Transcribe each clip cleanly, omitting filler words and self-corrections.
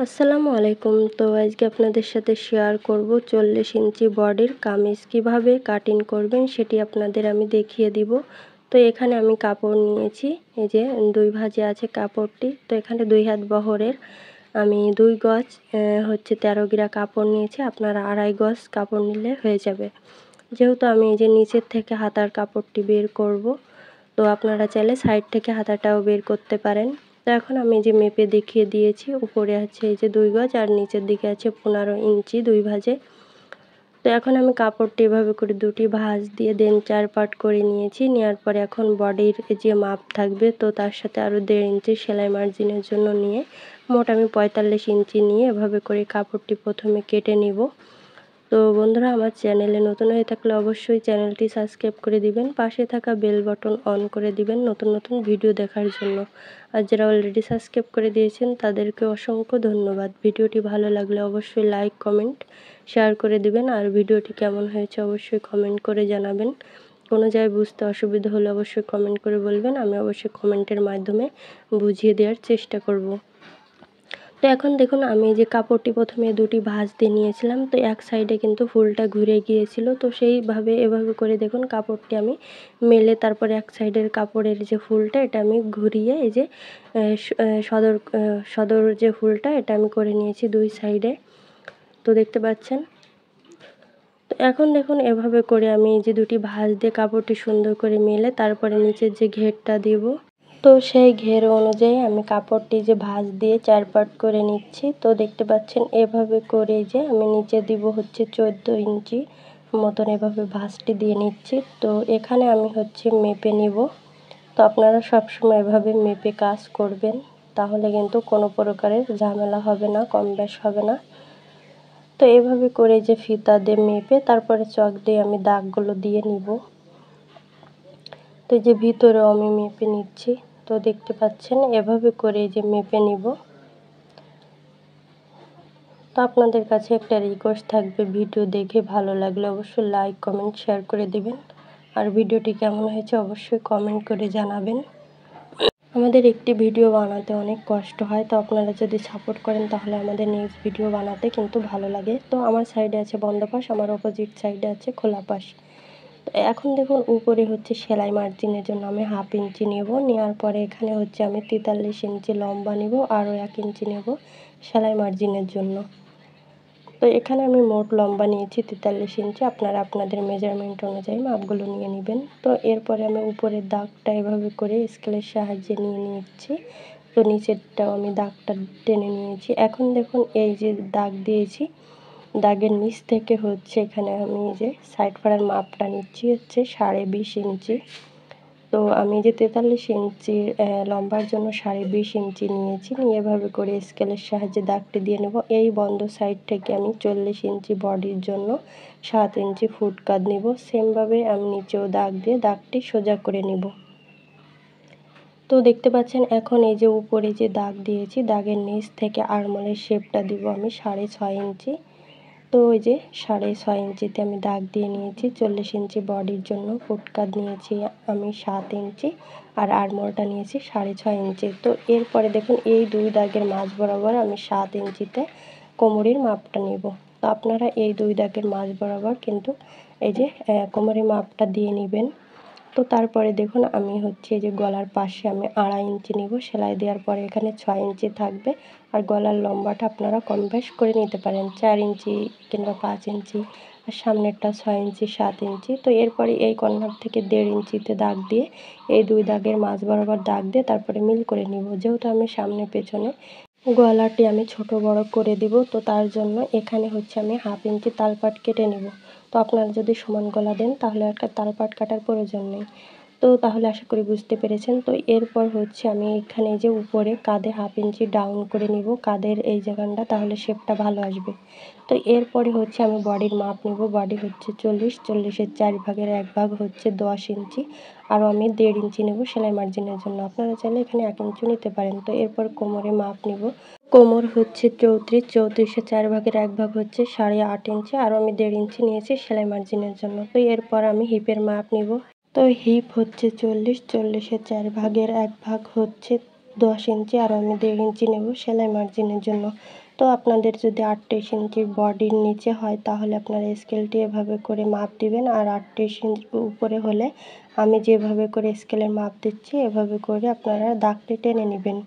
আসসালামু আলাইকুম। তো আজকে আপনাদের সাথে শেয়ার করব 40 ইঞ্চি বডির কামিজ কিভাবে কাটিং করবেন সেটি আপনাদের আমি দেখিয়ে দিব। তো এখানে আমি কাপড় নিয়েছি, এই যে 2 ভাঁজে আছে কাপড়টি। তো এখানে 2 হাত বহরের আমি 2 গজ 13 গিরা কাপড় নিয়েছি। আপনারা 2.5 গজ কাপড় নিলে হয়ে যাবে। যেহেতু আমি এই যে নিচের থেকে হাতার কাপড়টি বের করব, তো আপনারা চাইলে সাইড থেকে হাতাটাও বের করতে পারেন। তো এখন আমি যে মেপে দেখিয়ে দিয়েছি, উপরে আছে এই যে 2 গজ আর নিচের দিকে আছে 15 ইঞ্চি 2 ভাঁজে। তো এখন আমি কাপড়টি এভাবে করে দুটি ভাঁজ দিয়ে দেন 4 পার্ট করে নিয়েছি। নেওয়ার পরে এখন বডির যে মাপ থাকবে, তো তার সাথে আরও 1.5 ইঞ্চি সেলাই মার্জিনের জন্য নিয়ে মোট আমি 45 ইঞ্চি নিয়ে এভাবে করে কাপড়টি প্রথমে কেটে নিব। তো বন্ধুরা, আমার চ্যানেলে নতুন হয়ে থাকলে অবশ্যই চ্যানেলটি সাবস্ক্রাইব করে দিবেন, পাশে থাকা বেল বাটন অন করে দিবেন নতুন নতুন ভিডিও দেখার জন্য। আর যারা অলরেডি সাবস্ক্রাইব করে দিয়েছেন তাদেরকে অসংখ্য ধন্যবাদ। ভিডিওটি ভালো লাগলে অবশ্যই লাইক কমেন্ট শেয়ার করে দিবেন, আর ভিডিওটি কেমন হয়েছে অবশ্যই কমেন্ট করে জানাবেন। কোনো জায়গায় বুঝতে অসুবিধা হলে অবশ্যই কমেন্ট করে বলবেন, আমি অবশ্যই কমেন্টের মাধ্যমে বুঝিয়ে দেওয়ার চেষ্টা করব। তো এখন দেখুন, আমি যে কাপড়টি প্রথমে দুটি ভাঁজ দিয়ে নিয়েছিলাম, তো এক সাইডে কিন্তু ফুলটা ঘুরে গিয়েছিল। তো সেইভাবে এভাবে করে দেখুন কাপড়টি আমি মেলে তারপরে এক সাইডের কাপড়ের যে ফুলটা এটা আমি ঘুরিয়ে এই যে সদর যে ফুলটা এটা আমি করে নিয়েছি 2 সাইডে। তো দেখতে পাচ্ছেন। তো এখন দেখুন এভাবে করে আমি এই যে দুটি ভাঁজ দিয়ে কাপড়টি সুন্দর করে মেলে তারপরে নিচের যে ঘেরটা দিব, তো সেই ঘের অনুযায়ী আমি কাপড়টি যে ভাঁজ দিয়ে 4 পার্ট করে নিচ্ছি। তো দেখতে পাচ্ছেন এভাবে করে যে আমি নিচে দিব হচ্ছে 14 ইঞ্চি মতন এভাবে ভাঁজটি দিয়ে নিচ্ছি। তো এখানে আমি হচ্ছে মেপে নিব। তো আপনারা সবসময় এভাবে মেপে কাজ করবেন, তাহলে কিন্তু কোনো প্রকারের ঝামেলা হবে না, কম বেশ হবে না। তো এভাবে করে যে ফিতা দিয়ে মেপে তারপরে চক দিয়ে আমি দাগগুলো দিয়ে নিব। তো যে ভিতরেও আমি মেপে নিচ্ছি। তো দেখতে পাচ্ছেন এভাবে করে যে মেপে নিব। তো আপনাদের কাছে একটা রিকোয়েস্ট থাকবে, ভিডিও দেখে ভালো লাগলে অবশ্যই লাইক কমেন্ট শেয়ার করে দিবেন, আর ভিডিওটি কেমন হয়েছে অবশ্যই কমেন্ট করে জানাবেন। আমাদের একটি ভিডিও বানাতে অনেক কষ্ট হয়, তো আপনারা যদি সাপোর্ট করেন তাহলে আমাদের নেক্সট ভিডিও বানাতে কিন্তু ভালো লাগে। তো আমার সাইডে আছে বন্ধ পাশ, আমার অপোজিট সাইডে আছে খোলা পাশ। তো এখন দেখুন উপরে হচ্ছে সেলাই মার্জিনের জন্য আমি 1/2 ইঞ্চি নেব। নেওয়ার পরে এখানে হচ্ছে আমি 43 ইঞ্চি লম্বা নেব, আরও 1 ইঞ্চি নেব সেলাই মার্জিনের জন্য। তো এখানে আমি মোট লম্বা নিয়েছি 43 ইঞ্চি। আপনারা আপনাদের মেজারমেন্ট অনুযায়ী মাপগুলো নিয়ে নেবেন। তো এরপরে আমি উপরের দাগটা এভাবে করে স্কেলের সাহায্যে নিয়ে নিচ্ছি। তো নিচেরটাও আমি দাগটা টেনে নিয়েছি। এখন দেখুন এই যে দাগ দিয়েছি, দাগের নিচ থেকে হচ্ছে এখানে আমি এই যে সাইড ফাড়ার মাপটা নিচ্ছি হচ্ছে 20.5 ইঞ্চি। তো আমি যে 43 ইঞ্চির লম্বার জন্য 20.5 ইঞ্চি নিয়েছি। নিয়ে এভাবে করে স্কেলের সাহায্যে দাগটি দিয়ে নেব। এই বন্ধ সাইড থেকে আমি 40 ইঞ্চি বডির জন্য 7 ইঞ্চি ফুট কাট নেব। সেমভাবে আমি নিচেও দাগ দিয়ে দাগটি সোজা করে নেব। তো দেখতে পাচ্ছেন এখন এই যে উপরে যে দাগ দিয়েছি, দাগের নিচ থেকে আরমোলের শেপটা দিব আমি 6.5 ইঞ্চি। তো ওই যে 6.5 ইঞ্চিতে আমি দাগ দিয়ে নিয়েছি। 40 ইঞ্চি বডির জন্য ফুট কাট নিয়েছি আমি 7 ইঞ্চি, আর আরমোলটা নিয়েছি 6.5 ইঞ্চি। তো এরপরে দেখুন এই 2 দাগের মাঝ বরাবর আমি 7 ইঞ্চিতে কোমরের মাপটা নেব। তো আপনারা এই 2 দাগের মাঝ বরাবর কিন্তু এই যে কোমরের মাপটা দিয়ে নেবেন। তো তারপরে দেখুন আমি হচ্ছে যে গলার পাশে আমি 2.5 ইঞ্চি নেব। সেলাই দেওয়ার পরে এখানে 6 ইঞ্চি থাকবে, আর গলার লম্বাটা আপনারা কম বেশ করে নিতে পারেন 4 ইঞ্চি কিংবা 5 ইঞ্চি, আর সামনেরটা 6 ইঞ্চি 7 ইঞ্চি। তো এরপরে এই কর্নার থেকে 1.5 ইঞ্চিতে দাগ দিয়ে এই 2 দাগের মাঝ বরাবর দাগ দিয়ে তারপরে মিল করে নিব। যেহেতু আমি সামনে পেছনে গলাটি আমি ছোট বড় করে দিব, তো তার জন্য এখানে হচ্ছে আমি 1/2 ইঞ্চি তালপাট কেটে নেব। তো আপনারা যদি সমান গলা দেন তাহলে একটা তালপাট কাটার প্রয়োজন নেই। তো তাহলে আশা করি বুঝতে পেরেছেন। তো এরপর হচ্ছে আমি এখানে যে উপরে কাঁধে 1/2 ইঞ্চি ডাউন করে নিব, কাঁধের এই জায়গাটা, তাহলে শেপটা ভালো আসবে। তো এরপরে হচ্ছে আমি বডির মাপ নেব। বডি হচ্ছে 40, 40-এর 4 ভাগের 1 ভাগ হচ্ছে 10 ইঞ্চি, আরও আমি 1.5 ইঞ্চি নেব সেলাই মার্জিনের জন্য। আপনারা চাইলে এখানে 1 ইঞ্চিও নিতে পারেন। তো এরপর কোমরে মাপ নেব। কোমর হচ্ছে 34, 34-এর 4 ভাগের 1 ভাগ হচ্ছে 8.5 ইঞ্চি, আরও আমি 1.5 ইঞ্চি নিয়েছি সেলাই মার্জিনের জন্য। তো এরপর আমি হিপের মাপ নেব। তো হিপ হচ্ছে 40, 40-এর 4 ভাগের 1 ভাগ হচ্ছে 10 ইঞ্চি আর আমি 1.5 ইঞ্চি নেব সেলাই মার্জিনের জন্য। তো আপনাদের যদি 38 ইঞ্চি বডির নিচে হয় তাহলে আপনারা স্কেলটি এভাবে করে মাপ দিবেন, আর 38 ইঞ্চি উপরে হলে আমি যেভাবে করে স্কেলের মাপ দিচ্ছি এভাবে করে আপনারা দাগটি টেনে নেবেন।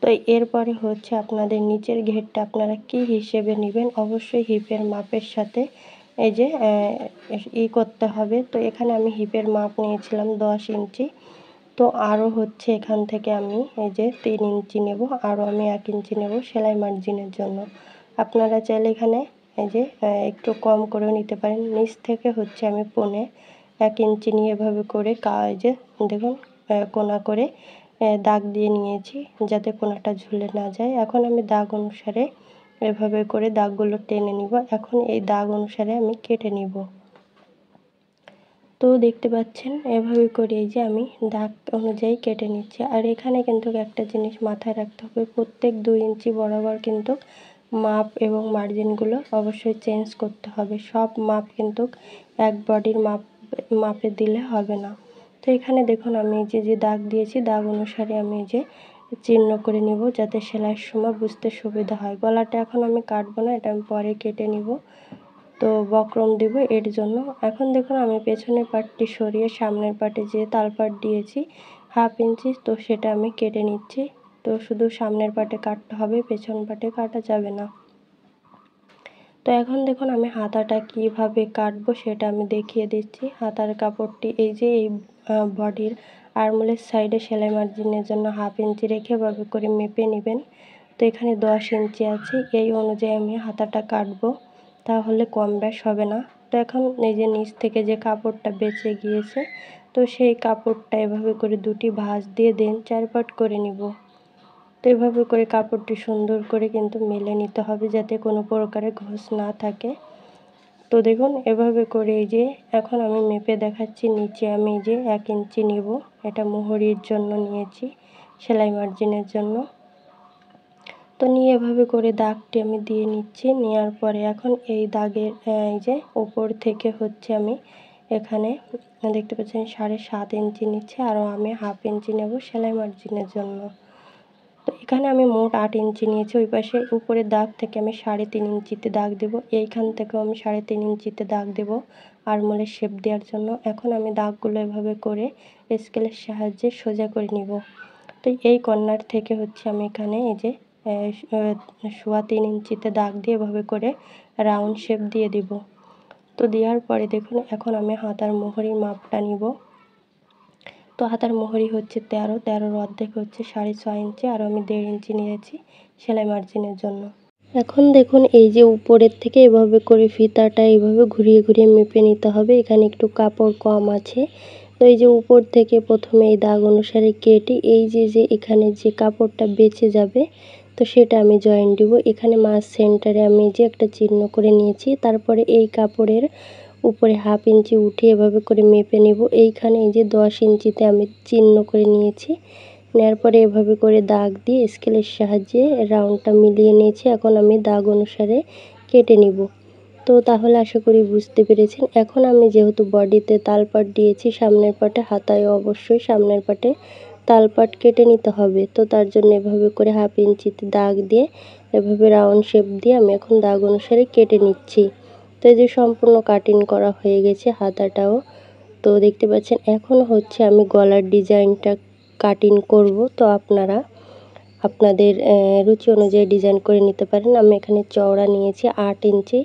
তো এরপরে হচ্ছে আপনাদের নিচের ঘেরটা আপনারা কি হিসেবে নেবেন, অবশ্যই হিপের মাপের সাথে এই যে করতে হবে। তো এখানে আমি হিপের মাপ নিয়েছিলাম 10 ইঞ্চি। তো আরও হচ্ছে এখান থেকে আমি এই যে 3 ইঞ্চি নেব, আরও আমি 1 ইঞ্চি নেব সেলাই মার্জিনের জন্য। আপনারা চাইলে এখানে এই যে একটু কম করেও নিতে পারেন। নিচ থেকে হচ্ছে আমি 1 ইঞ্চি নিয়ে এভাবে করে এই যে দেখুন কোনা করে দাগ দিয়ে নিয়েছি যাতে কোনাটা ঝুলে না যায়। এখন আমি দাগ অনুসারে এভাবে করে দাগগুলো টেনে নিব। এখন এই দাগ অনুসারে আমি কেটে নিব। তো দেখতে পাচ্ছেন এভাবে করে এই যে আমি দাগ অনুযায়ী কেটে নিচ্ছি। আর এখানে কিন্তু একটা জিনিস মাথায় রাখতে হবে, প্রত্যেক 2 ইঞ্চি বরাবর কিন্তু মাপ এবং মার্জিনগুলো অবশ্যই চেঞ্জ করতে হবে। সব মাপ কিন্তু এক বডির মাপে দিলে হবে না। তো এখানে দেখুন আমি যে দাগ দিয়েছি দাগ অনুসারে আমি যে চিহ্ন করে নিব যাতে সেলাইয়ের সময় বুঝতে সুবিধা হয়। গলাটা এখন আমি কাটবো না, এটা আমি পরে কেটে নিব। তো বক্রম দেব এর জন্য। এখন দেখুন আমি পেছনের পাটটি সরিয়ে সামনের পাটে যে তালপাট দিয়েছি 1/2 ইঞ্চি, তো সেটা আমি কেটে নিচ্ছি। তো শুধু সামনের পাটে কাটতে হবে, পেছন পাটে কাটা যাবে না। তো এখন দেখুন আমি হাতাটা কিভাবে কাটবো সেটা আমি দেখিয়ে দিচ্ছি। হাতার কাপড়টি এই যে এই বডির আর্মহোলের সাইডে সেলাই মার্জিনের জন্য 1/2 ইঞ্চি রেখে এভাবে করে মেপে নেবেন। তো এখানে 10 ইঞ্চি আছে, এই অনুযায়ী আমি হাতাটা কাটবো, তাহলে কম বেশ হবে না। তো এখন এই যে নিচ থেকে যে কাপড়টা বেঁচে গিয়েছে, তো সেই কাপড়টা এভাবে করে দুটি ভাঁজ দিয়ে 4 পাট করে নিব। তো এভাবে করে কাপড়টি সুন্দর করে কিন্তু মেলে নিতে হবে যাতে কোনো প্রকারের ঘষ না থাকে। তো দেখুন এভাবে করে এই যে এখন আমি মেপে দেখাচ্ছি। নিচে আমি যে 1 ইঞ্চি নিব, এটা মোহরির জন্য নিয়েছি, সেলাই মার্জিনের জন্য। তো নিয়ে এভাবে করে দাগটি আমি দিয়ে নিচ্ছি। নেওয়ার পরে এখন এই দাগের এই যে উপর থেকে হচ্ছে আমি এখানে দেখতে পাচ্ছেন 7.5 ইঞ্চি নিচ্ছি, আরও আমি 1/2 ইঞ্চি নেব সেলাই মার্জিনের জন্য। তো এখানে আমি মোট 8 ইঞ্চি নিয়েছি। ওই পাশে উপরের দাগ থেকে আমি 3.5 ইঞ্চিতে দাগ দেব, এইখান থেকেও আমি 3.5 ইঞ্চিতে দাগ দেব আর্মহোলের শেপ দেওয়ার জন্য। এখন আমি দাগগুলো এভাবে করে স্কেলের সাহায্যে সোজা করে নিব। তো এই কর্নার থেকে হচ্ছে আমি এখানে এই যে 3.25 ইঞ্চিতে দাগ দিয়ে এভাবে করে রাউন্ড শেপ দিয়ে দিব। তো দেওয়ার পরে দেখুন এখন আমি হাতার মোহরির মাপটা নিব। তো হাতার মোহরি হচ্ছে 13 অর্ধেক হচ্ছে 6.5 ইঞ্চি, আর আমি 1.5 ইঞ্চি নিয়েছি সেলাই মার্জিনের জন্য। এখন দেখুন এই যে উপরের থেকে এভাবে করে ফিতাটা এইভাবে ঘুরিয়ে ঘুরিয়ে মেপে নিতে হবে। এখানে একটু কাপড় কম আছে, তো এই যে উপর থেকে প্রথমে এই দাগ অনুসারে কেটে এই যে এখানে যে কাপড়টা বেঁচে যাবে তো সেটা আমি জয়েন দিব। এখানে মাঝ সেন্টারে আমি যে একটা চিহ্ন করে নিয়েছি, তারপরে এই কাপড়ের উপরে 1/2 ইঞ্চি উঠিয়ে এভাবে করে মেপে নিব। এইখানে এই যে 10 ইঞ্চিতে আমি চিহ্ন করে নিয়েছি। নেওয়ার পরে এভাবে করে দাগ দিয়ে স্কেলের সাহায্যে রাউন্ডটা মিলিয়ে নিয়েছি। এখন আমি দাগ অনুসারে কেটে নিব। তো তাহলে আশা করি বুঝতে পেরেছেন। এখন আমি যেহেতু বডিতে তালপাট দিয়েছি সামনের পাটে, হাতায় অবশ্যই সামনের পাটে তালপাট কেটে নিতে হবে। তো তার জন্য এভাবে করে 1/2 ইঞ্চিতে দাগ দিয়ে এভাবে রাউন্ড শেপ দিয়ে আমি এখন দাগ অনুসারে কেটে নিচ্ছি। তো এই যে সম্পূর্ণ কাটিং করা হয়ে গেছে হাতাটাও। তো দেখতে পাচ্ছেন এখন হচ্ছে আমি গলার ডিজাইনটা কাটিং করব। তো আপনারা আপনাদের রুচি অনুযায়ী ডিজাইন করে নিতে পারেন। আমি এখানে চওড়া নিয়েছি 8 ইঞ্চি,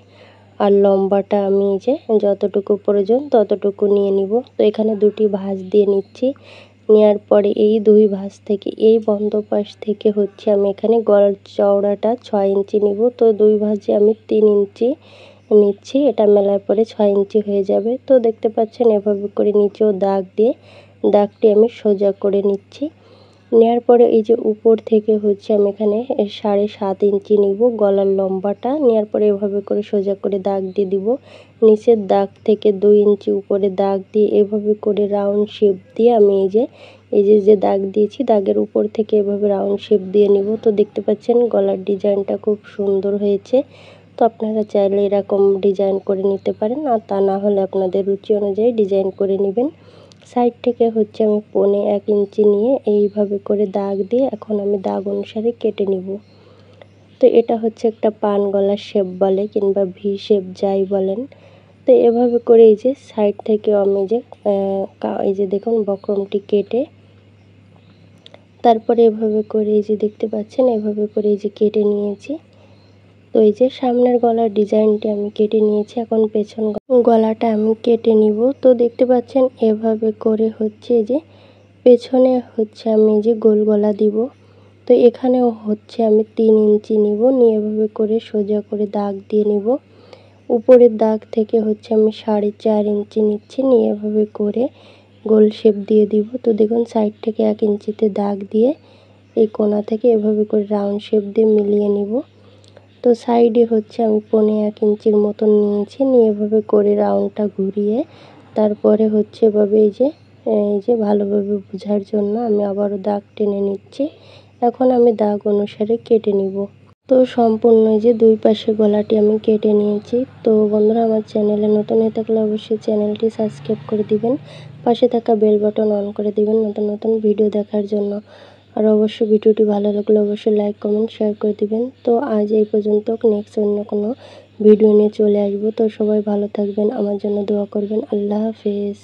আর লম্বাটা আমি যে যতটুকু প্রয়োজন ততটুকু নিয়ে নিব। তো এখানে দুটি ভাঁজ দিয়ে নিচ্ছি। নেওয়ার পরে এই 2 ভাঁজ থেকে এই বন্ধ পাশ থেকে হচ্ছে আমি এখানে গলার চওড়াটা 6 ইঞ্চি নিব। তো 2 ভাঁজে আমি 3 ইঞ্চি নিচ্ছি, এটা মেলার পরে 6 ইঞ্চি হয়ে যাবে। তো দেখতে পাচ্ছেন এভাবে করে নিচেও দাগ দিয়ে দাগটি আমি সোজা করে নিচ্ছি। নেওয়ার পরে এই যে উপর থেকে হচ্ছে আমি এখানে 7.5 ইঞ্চি নিব গলার লম্বাটা। নেওয়ার পরে এভাবে করে সোজা করে দাগ দিয়ে দিব। নিচের দাগ থেকে 2 ইঞ্চি উপরে দাগ দিয়ে এভাবে করে রাউন্ড শেপ দিয়ে আমি এই যে দাগ দিয়েছি দাগের উপর থেকে এভাবে রাউন্ড শেপ দিয়ে নিব। তো দেখতে পাচ্ছেন গলার ডিজাইনটা খুব সুন্দর হয়েছে। তো আপনারা চাইলে এরকম ডিজাইন করে নিতে পারেন, আর তা না হলে আপনাদের রুচি অনুযায়ী ডিজাইন করে নেবেন। সাইড থেকে হচ্ছে আমি 1.25 ইঞ্চি নিয়ে এইভাবে করে দাগ দিয়ে এখন আমি দাগ অনুসারে কেটে নিব। তো এটা হচ্ছে একটা পান গলার শেপ বলে কিংবা ভি শেপ যাই বলেন। তো এভাবে করে এই যে সাইড থেকে আমি যে এই যে দেখুন বক্রমটি কেটে তারপরে এভাবে করে এই যে দেখতে পাচ্ছেন এভাবে করে এই যে কেটে নিয়েছি। তো এই যে সামনের গলার ডিজাইনটি আমি কেটে নিয়েছি, এখন পেছন গলাটা আমি কেটে নিব। তো দেখতে পাচ্ছেন এভাবে করে হচ্ছে যে পেছনে হচ্ছে আমি যে গোল গলা দিব। তো এখানেও হচ্ছে আমি 3 ইঞ্চি নিব, নিয়ে এভাবে করে সোজা করে দাগ দিয়ে নিব। উপরের দাগ থেকে হচ্ছে আমি 4.5 ইঞ্চি নিচ্ছি, নিয়ে এভাবে করে গোল শেপ দিয়ে দিব। তো দেখুন সাইড থেকে 1 ইঞ্চিতে দাগ দিয়ে এই কোণা থেকে এভাবে করে রাউন্ড শেপ দিয়ে মিলিয়ে নিব। তো সাইডে হচ্ছে আমি 1.25 ইঞ্চির মতন নিয়েছি, নিয়ে এভাবে করে রাউন্ডটা ঘুরিয়ে তারপরে হচ্ছে এভাবে এই যে ভালোভাবে বোঝার জন্য আমি আবারও দাগ টেনে নিচ্ছি। এখন আমি দাগ অনুসারে কেটে নিব। তো সম্পূর্ণ এই যে 2 পাশে গলাটি আমি কেটে নিয়েছি। তো বন্ধুরা, আমার চ্যানেলে নতুন হয়ে থাকলে অবশ্যই চ্যানেলটি সাবস্ক্রাইব করে দিবেন, পাশে থাকা বেল বাটন অন করে দিবেন নতুন নতুন ভিডিও দেখার জন্য। আর অবশ্যই ভিডিওটি ভালো লাগলে অবশ্যই লাইক কমেন্ট শেয়ার করে দিবেন। তো আজ এই পর্যন্ত, নেক্সট অন্য কোনো ভিডিও নিয়ে চলে আসবো। তো সবাই ভালো থাকবেন, আমার জন্য দোয়া করবেন। আল্লাহ হাফেজ।